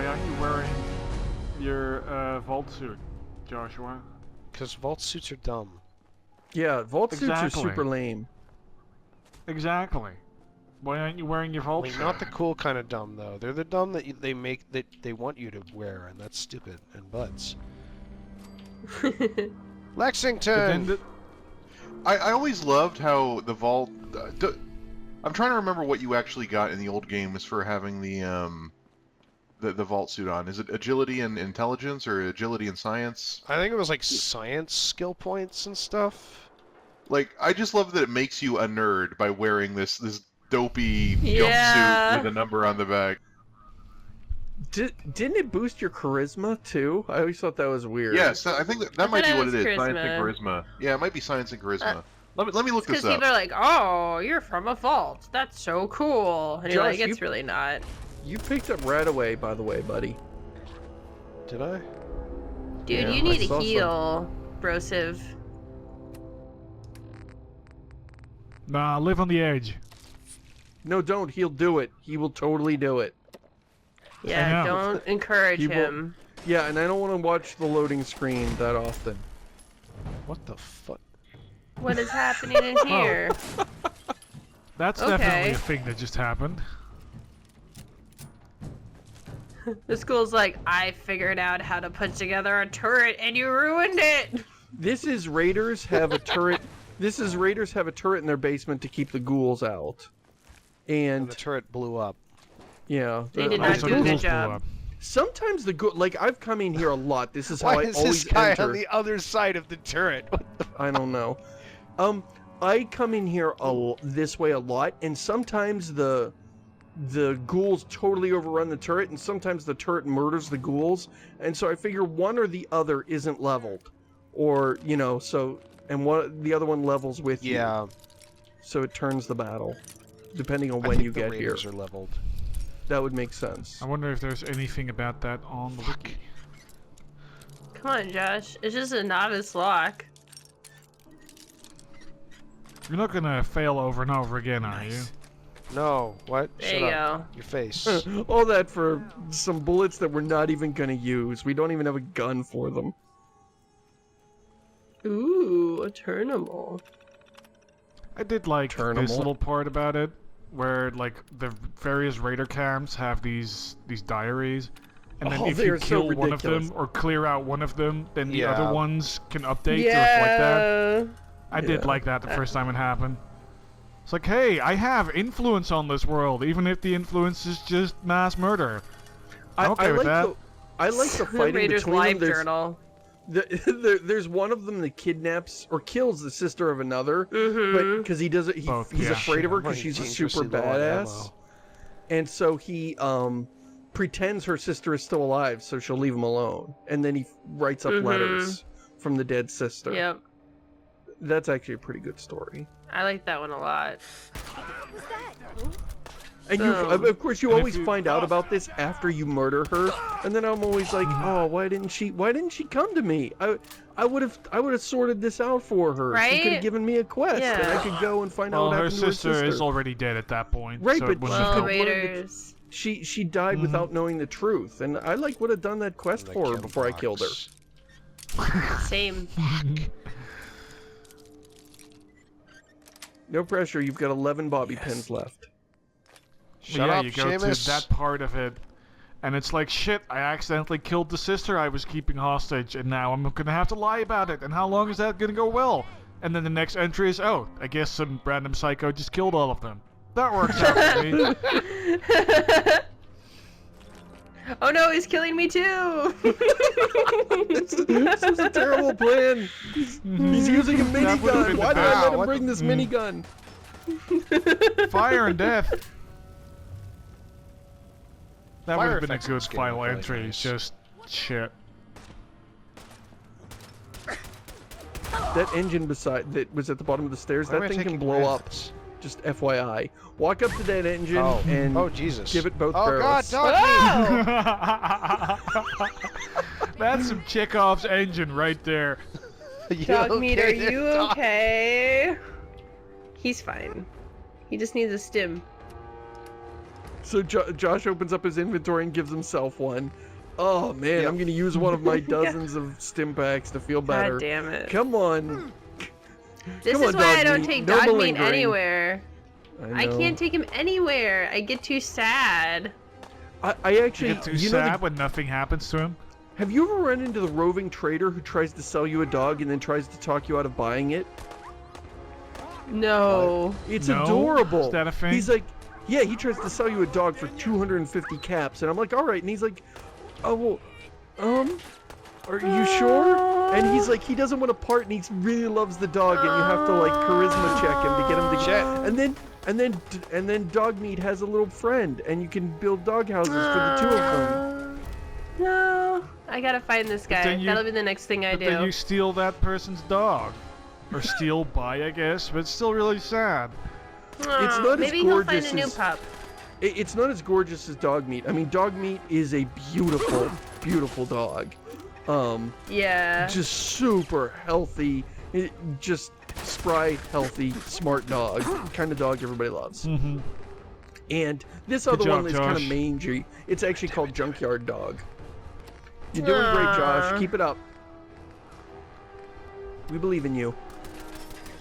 aren't you wearing your vault suit, Joshua? Because vault suits are dumb. Yeah, vault suits are Exactly. super lame. Exactly. Why aren't you wearing your vault Like, suit? not the cool kind of dumb though. They're the dumb that they want you to wear, and that's stupid and butts. Lexington. I always loved how the vault. I'm trying to remember what you actually got in the old games for having the vault suit on. Is it agility and intelligence, or agility and science? I think it was like science skill points and stuff. Like, I just love that it makes you a nerd by wearing this dopey Yeah. jumpsuit with a number on the back. Didn't it boost your charisma too? I always thought that was weird. Yes, I think that might thought be it what was it is. Science and charisma. charisma. Yeah, it might be science and charisma. Let me look this Because up. people are like, oh, you're from a vault. That's so cool. And you're Josh, like, it's really not. You picked up Radaway, by the way, buddy. Did I? Dude, Yeah, you I need saw to heal, Brosive. Nah, live on the edge. No, don't. He'll do it. He will totally do it. Yeah, I know. don't encourage He will- him. Yeah, and I don't want to watch the loading screen that often. What the fuck? What is happening in here? That's Okay. definitely a thing that just happened. The school's like, I figured out how to put together a turret and you ruined it! This is Raiders have a turret. This is Raiders have a turret in their basement to keep the ghouls out. And And the turret blew up. yeah, They did the- not Also, do a good ghouls blew job. up. Sometimes the ghoul, like I've come in here a lot. This is how Why I is always this guy enter. on the other side of the turret? What the I don't know. I come in here this way a lot, and sometimes the ghouls totally overrun the turret, and sometimes the turret murders the ghouls, and so I figure one or the other isn't leveled, or you know, so and the other one levels with you. Yeah. So it turns the battle, depending on I when think you the get here. Raiders are leveled. That would make sense. I wonder if there's anything about that on the wiki. Come on, Josh. It's just a novice lock. You're not gonna fail over and over again, are you? No. What? There Shut you up. go. Your face. All that for some bullets that we're not even gonna use. We don't even have a gun for them. Ooh, a turnable. I did like this Turnable. little part about it, where like the various raider camps have these diaries, and then Oh, if they you are so kill one of ridiculous. them or clear out one of them, then the Yeah. other ones can update to reflect that. Yeah. I did Yeah. like that the first time it happened. It's like, hey, I have influence on this world, even if the influence is just mass murder. I'm okay with that. I like the The fighting Raiders between live them. There's, journal. there's one of them that kidnaps or kills the sister of another, but Mm-hmm. because he doesn't, Both, he's yeah. afraid of her I'm because running she's a dangerously super low on badass, ammo. and so he pretends her sister is still alive, so she'll leave him alone, and then he writes up letters from the dead sister. Yep. That's actually a pretty good story. I like that one a lot. And you, So- of course, you And if always you- find out about this after you murder her, and then I'm always like, oh, why didn't she come to me? I would have sorted this out for her. She could Right? have given me a quest, and I Yeah. could go and find out Well, what her happened to her sister sister. is already dead at that point. Right, so but it wouldn't she have Well, could come- learn the- Raiders. She died without knowing the truth, and I would have done that quest The for her kill before I killed her. box. Same. No pressure. You've got 11 bobby pins left. Shut yeah, up, you go Seamus. to that part of it, and it's like, shit, I accidentally killed the sister I was keeping hostage, and now I'm gonna have to lie about it, and how long is that gonna go well? And then the next entry is, oh, I guess some random psycho just killed all of them. That works out for me. Oh no, he's killing me too! This is a terrible plan. He's using a That would've minigun. been Why the did I best. let him What bring the- this minigun? Fire and death. That would Fire have been a effects in good this game final are really entry, nice. just shit. That engine that was at the bottom of the stairs, Why am that I thing can taking blow up. risks? Just FYI. Walk up to that engine Oh. and Oh, Jesus. give it both Oh, God, barrels. doggy! That's some Chekov's engine right there. You Dog meat, are okay there, you dog? okay? He's fine. He just needs a stim. So Josh opens up his inventory and gives himself one. Oh man, I'm gonna use one of my dozens of stim packs to feel better. God damn it. Come on. This Come is on, why I dog don't meat. take No dog meat malingering. anywhere. I know. can't take him anywhere. I get too sad. I actually, You get too you know, sad when nothing happens to him. have you ever run into the roving trader who tries to sell you a dog and then tries to talk you out of buying it? No. It's No? adorable. Is that a thing? He's like, yeah, he tries to sell you a dog for 250 caps, and I'm like, all right, and he's like, oh well, are you sure? And he's like, he doesn't want to part, and he really loves the dog, and you have to like charisma check him to get him to Shit. and then dog meat has a little friend, and you can build dog houses for the two of them. No. I gotta find this guy. then you- That'll be the next thing I But do. then you steal that person's dog. Or steal by, I guess, but it's still really sad. It's not as maybe he'll find gorgeous a new as- pup. It's not as gorgeous as dog meat. I mean, dog meat is a beautiful, beautiful dog. Yeah. Just super healthy, just spry, healthy, smart dog. Kind of dog everybody loves. Mm-hmm. And this Good other job, one is kind of Josh. mangy. It's actually called Junkyard Dog. You're doing great, Josh. Keep it up. We believe in you.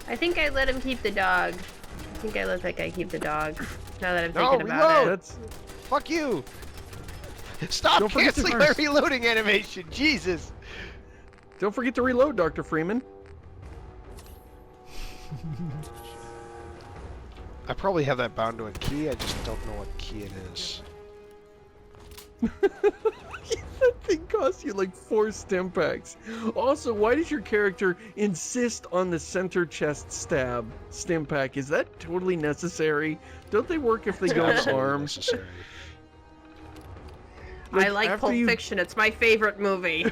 I think I let him keep the dog. I think I let that guy keep the dog. Now that I'm No, thinking about reload! it. That's Fuck you! Stop Don't forget to canceling my first. reloading animation, Jesus! Don't forget to reload, Dr. Freeman. I probably have that bound to a key, I just don't know what key it is. That thing costs you like 4 stim packs. Also, why does your character insist on the center chest stab stim pack? Is that totally necessary? Don't they work if they go on the Absolutely arms? necessary. I like after Pulp you- Fiction. It's my favorite movie.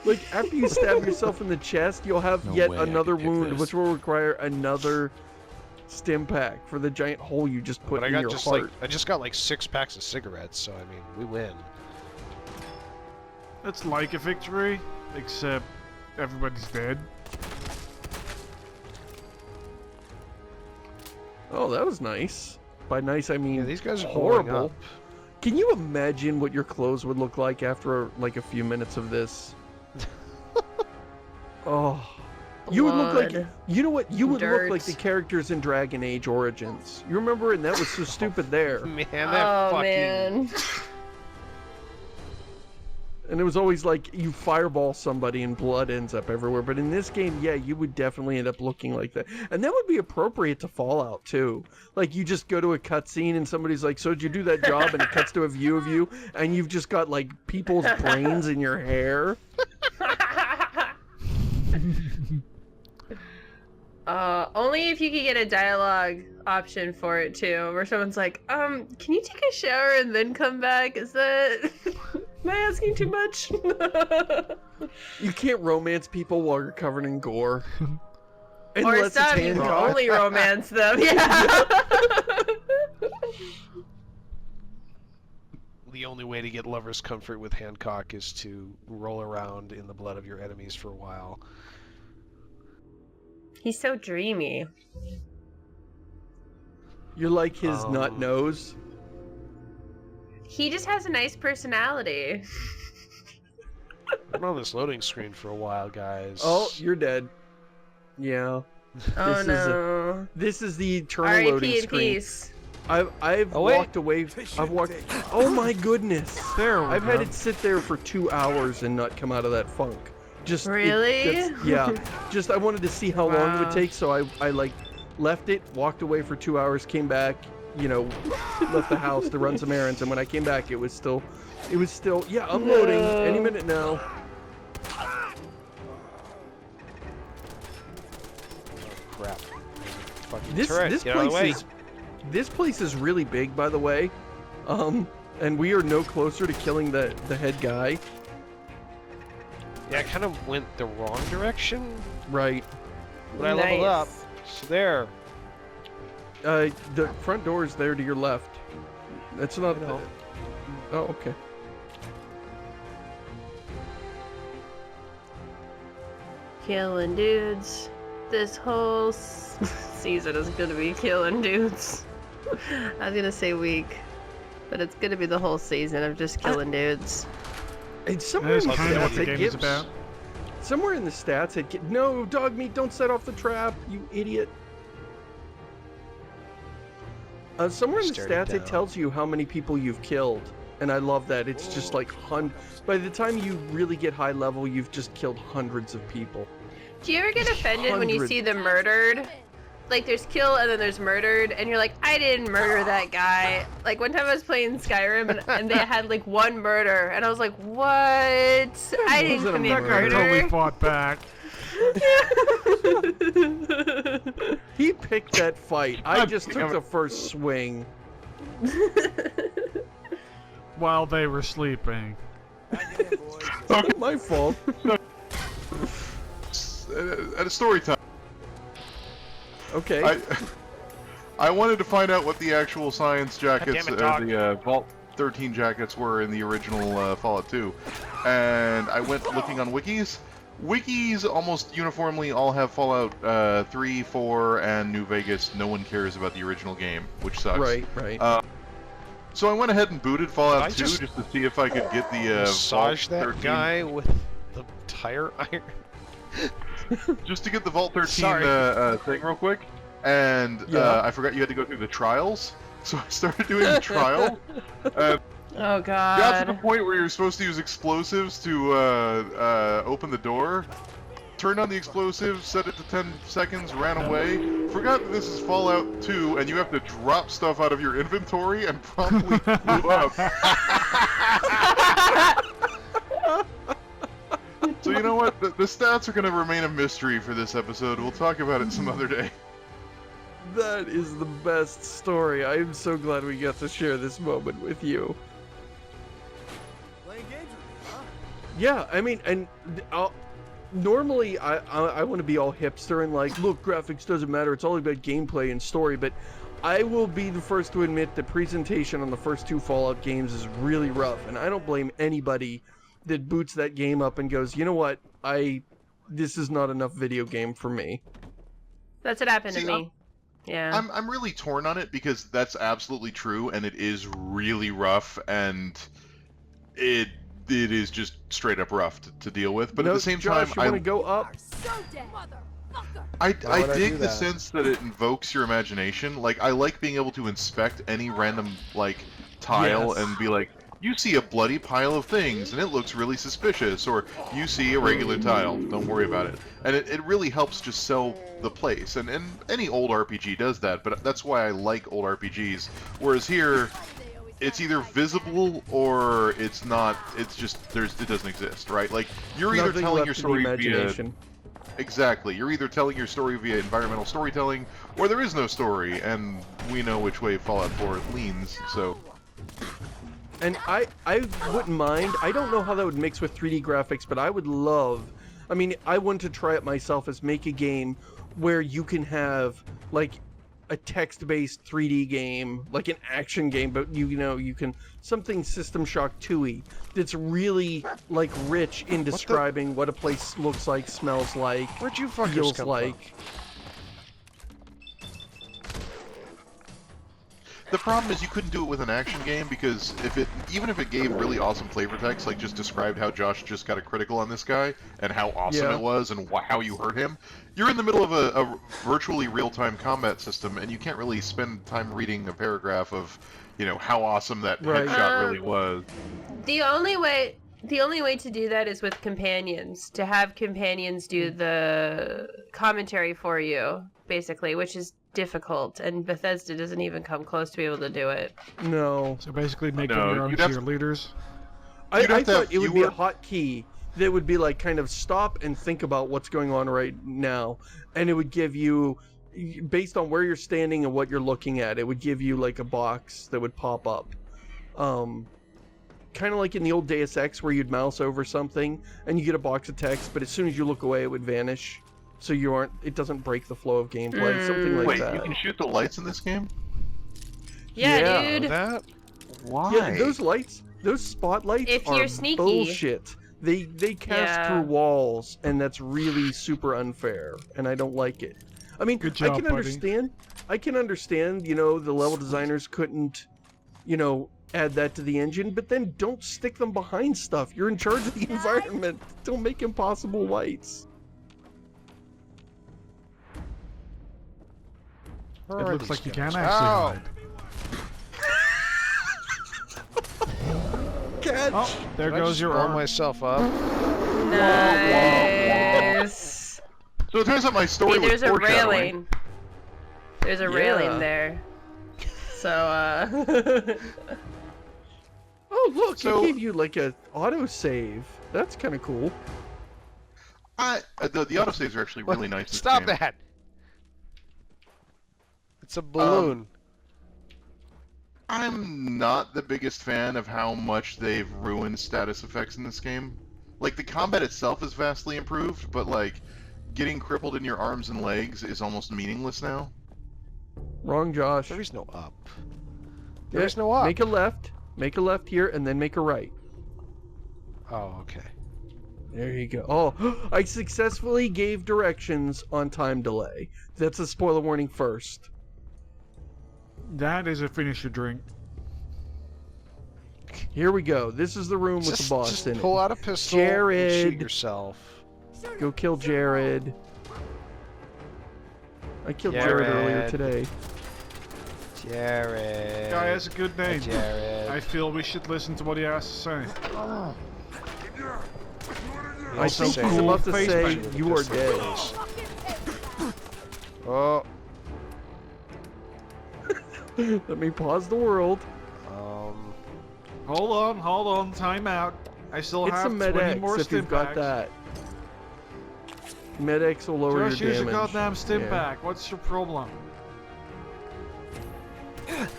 Like after you stab yourself in the chest, you'll have No yet way I another could pick wound, this. which will require another stim pack for the giant hole you just put But I in got your just heart. like I just got like 6 packs of cigarettes, so I mean we win. It's like a victory, except everybody's dead. Oh, that was nice. By nice, I mean Yeah, these guys are blowing horrible. up. Can you imagine what your clothes would look like after like a few minutes of this? Oh, you would look like, Blood. you know what? You would look like Dirt. the characters in Dragon Age Origins. You remember? And that was so stupid there. Man, that Oh fucking man. And it was always like you fireball somebody and blood ends up everywhere. But in this game, yeah, you would definitely end up looking like that. And that would be appropriate to Fallout too. Like you just go to a cutscene and somebody's like, "So did you do that job?" And it cuts to a view of you, and you've just got like people's brains in your hair. Only if you could get a dialogue option for it too, where someone's like, can you take a shower and then come back? Is that... Am I asking too much? You can't romance people while you're covered in gore. Or Unless it's some, you can Hancock. only romance them, yeah. the only way to get lover's comfort with Hancock is to roll around in the blood of your enemies for a while. He's so dreamy. You're like his nut nose. He just has a nice personality. I'm on this loading screen for a while, guys. Oh, you're dead. Yeah. Oh This is no. This is the eternal R.I.P. loading in screen. peace. I've Oh, wait. walked away. I've walked. Oh my goodness! There we I've go. had it sit there for 2 hours and not come out of that funk. Just Really? yeah. Just I wanted to see how long it would Wow. take, so I like left it, walked away for 2 hours, came back. You know, left the house to run some errands, and when I came back, it was still yeah, unloading any minute now. Crap. Fucking This turret, this get out of the way. this place is really big, by the way, and we are no closer to killing the head guy. Yeah, I kind of went the wrong direction, Right. but I leveled up. Nice. So there. The front door is there to your left. That's not. I know. Oh, okay. Killing dudes. This whole season is gonna be killing dudes. I was gonna say week, but it's gonna be the whole season of just killing dudes. It's somewhere That's in the kind of what stats the it game is gives. about. Somewhere in the stats it no, dog meat, don't set off the trap, you idiot. Somewhere in the Stared him stats it down. tells you how many people you've killed, and I love that. It's just like by the time you really get high level, you've just killed hundreds of people. Do you ever get offended when you Hundreds. see the murdered? Like there's kill and then there's murdered, and you're like, I didn't murder that guy. Like one time I was playing Skyrim and they had like one murder, and I was like, what? I didn't wasn't a commit That guy murder. totally fought back. He picked that fight. I God just damn took it. the first swing. While they were sleeping. My fault. At a story time, Okay. I wanted to find out what the actual science jackets, damn it, dog. the Vault 13 jackets were in the original Fallout 2, and I went looking on wikis. Wikis almost uniformly all have Fallout 3, 4, and New Vegas. No one cares about the original game, which sucks. Right. So I went ahead and booted Fallout I 2 just just to see if I could get the Massage Vault that 13, guy with the tire iron. just to get the Vault 13 Sorry. thing real quick. And Yeah. I forgot you had to go through the trials, so I started doing the trial. Oh Got to the god. point where you're supposed to use explosives to open the door. Turned on the explosives, set it to 10 seconds, ran away. Forgot that this is Fallout 2, and you have to drop stuff out of your inventory and promptly blew up. So you know what? The stats are going to remain a mystery for this episode. We'll talk about it some other day. That is the best story. I am so glad we got to share this moment with you. Yeah, I mean, and normally I want to be all hipster and like, look, graphics doesn't matter. It's all about gameplay and story. But I will be the first to admit the presentation on the first two Fallout games is really rough, and I don't blame anybody that boots that game up and goes, you know what, this is not enough video game for me. That's what happened to See, me. Yeah. I'm really torn on it because that's absolutely true, and it is really rough, and it is just straight up rough to deal with. But at the same Josh, time, you want to go up? I Why would I dig do the that? sense that it invokes your imagination. Like, I like being able to inspect any random, like, tile Yes. and be like, you see a bloody pile of things and it looks really suspicious, or you see a regular tile, don't worry about it. And it really helps just sell the place. And any old RPG does that, but that's why I like old RPGs. Whereas here, it's either visible or it's not. It's just it doesn't exist, right? Like, you're either Nothing telling left your to the story via imagination. exactly. You're either telling your story via environmental storytelling, or there is no story, and we know which way Fallout 4 leans. So And I wouldn't mind. I don't know how that would mix with 3D graphics, but I would love. I mean, I want to try it myself. Is make a game where you can have like a text-based 3D game, like an action game, but you know you can something System Shock 2-y that's really like rich in describing what a place looks like, smells like, Where'd you fuckers feels come like. the problem is you couldn't do it with an action game, because even if it gave really awesome flavor text, like just described how Josh just got a critical on this guy and how awesome Yeah. it was and how you hurt him, you're in the middle of a virtually real-time combat system, and you can't really spend time reading a paragraph of, you know, how awesome that Right. headshot really was. The only way to do that is with companions. To have companions do the commentary for you, basically, which is difficult, and Bethesda doesn't even come close to be able to do it. No, So basically making No, your own you'd have- cheerleaders. I You'd have to thought have it would be a fewer- hotkey that would be like kind of stop and think about what's going on right now, and it would give you, based on where you're standing and what you're looking at, it would give you like a box that would pop up. Kind of like in the old Deus Ex where you'd mouse over something and you get a box of text, but as soon as you look away, it would vanish. So it doesn't break the flow of gameplay, something like Wait, that. you can shoot the lights in this game? Yeah, Yeah, dude. That? Why? Yeah, those lights, those spotlights If are you're sneaky. bullshit. They cast Yeah. through walls, and that's really super unfair, and I don't like it. I mean, Good job, I can buddy. understand. I can understand. You know, the level designers couldn't, you know, add that to the engine, but then don't stick them behind stuff. You're in charge of the environment. Don't make impossible lights. Where It are looks these like you guys? can actually Ow! hide. Catch. Oh, there Did I goes just your blow arm. myself up. Nice. So it turns out my story Hey, was there's a foreshadowing. railing. There's a Yeah. railing there. So, Oh, look, So- it gave you like a autosave. That's kind of cool. The autosaves are actually really nice. in this Stop game. that! It's a balloon. I'm not the biggest fan of how much they've ruined status effects in this game. Like, the combat itself is vastly improved, but, like, getting crippled in your arms and legs is almost meaningless now. Wrong, Josh. There is no up. Yeah, There is no up. Make a left. Make a left here, and then make a right. Oh, okay. There you go. Oh, I successfully gave directions on time delay. That's a spoiler warning first. That is a finish your drink. Here we go. This is the room with the boss just in pull it. out a pistol and shoot Jared. yourself. Go kill Jared. I killed Jared earlier Jared. today. Jared. Guy has a good name. Jared. I feel we should listen to what he has to say. I Also think he's cool about to face say, paint. "You are dead." Oh. Let me pause the world. Hold on, time out. I still It's a have 20 more Med-X if you've stim got packs. that. Med-X will lower Just your use a damage. goddamn stim Yeah. pack. What's your problem?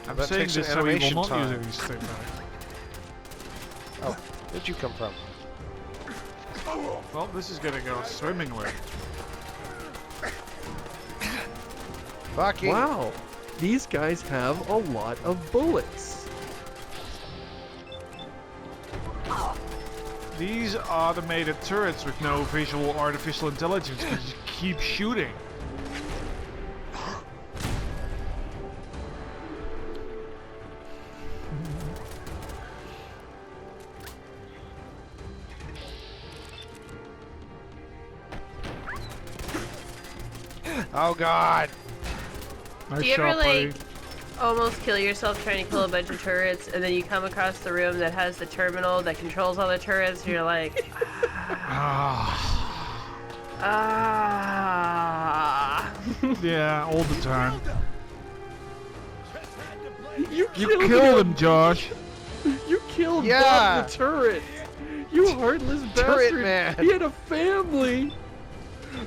I'm That saying takes this an so we will animation not use time. any stim packs. Oh, where'd you come from? Well, this is gonna go swimmingly. Fucking. Wow, these guys have a lot of bullets. These automated turrets with no visual artificial intelligence can just keep shooting. Oh God. Nice Do you ever, shot, buddy. like, almost kill yourself trying to kill a bunch of turrets, and then you come across the room that has the terminal that controls all the turrets, and you're like, Ah, ah. yeah, all the time. You You killed killed him. him, Josh. You killed Yeah. Bob the turret. You heartless Turret bastard. man. He had a family.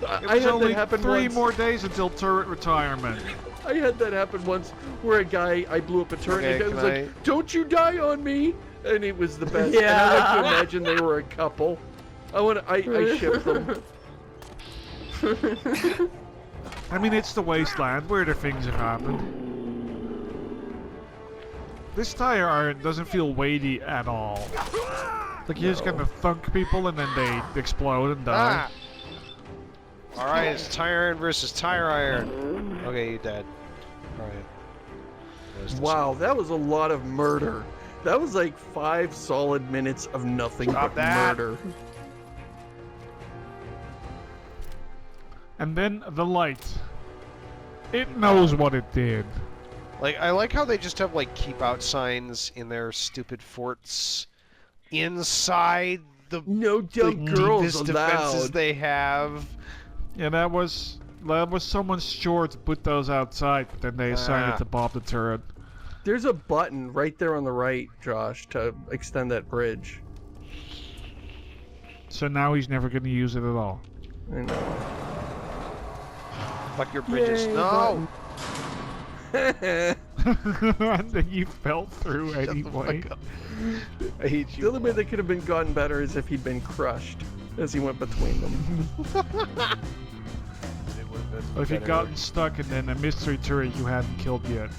It I was had only that happen 3 once. more days until turret retirement. I had that happen once where I blew up a turret and Okay, the guy was can like, "Don't you die on me!" And it was the best. And I like to imagine they were a couple. I shipped them. I mean, it's the wasteland. Weirder things have happened. This tire iron doesn't feel weighty at all. Like you're just gonna thunk people and then they explode and die. Ah. All right, it's tire iron versus tire iron. Okay, you dead. All right. There's the Wow, that was a lot of murder. That was like 5 solid minutes of nothing Stop but that. murder. And then the light. It knows what it did. Like, I like how they just have, like, keep out signs in their stupid forts inside the No dumb girls deepest defenses allowed. they have. Yeah, that was someone's chore to put those outside, but then they assigned it to Bob the turret. There's a button right there on the right, Josh, to extend that bridge. So now he's never gonna use it at all. I know. Fuck your bridges. Yay, No! And then you fell through Shut the anyway. fuck up. I hate you. The only way that could have been gotten better is if he'd been crushed as he went between them. Or if you'd gotten stuck and then a mystery turret you hadn't killed yet.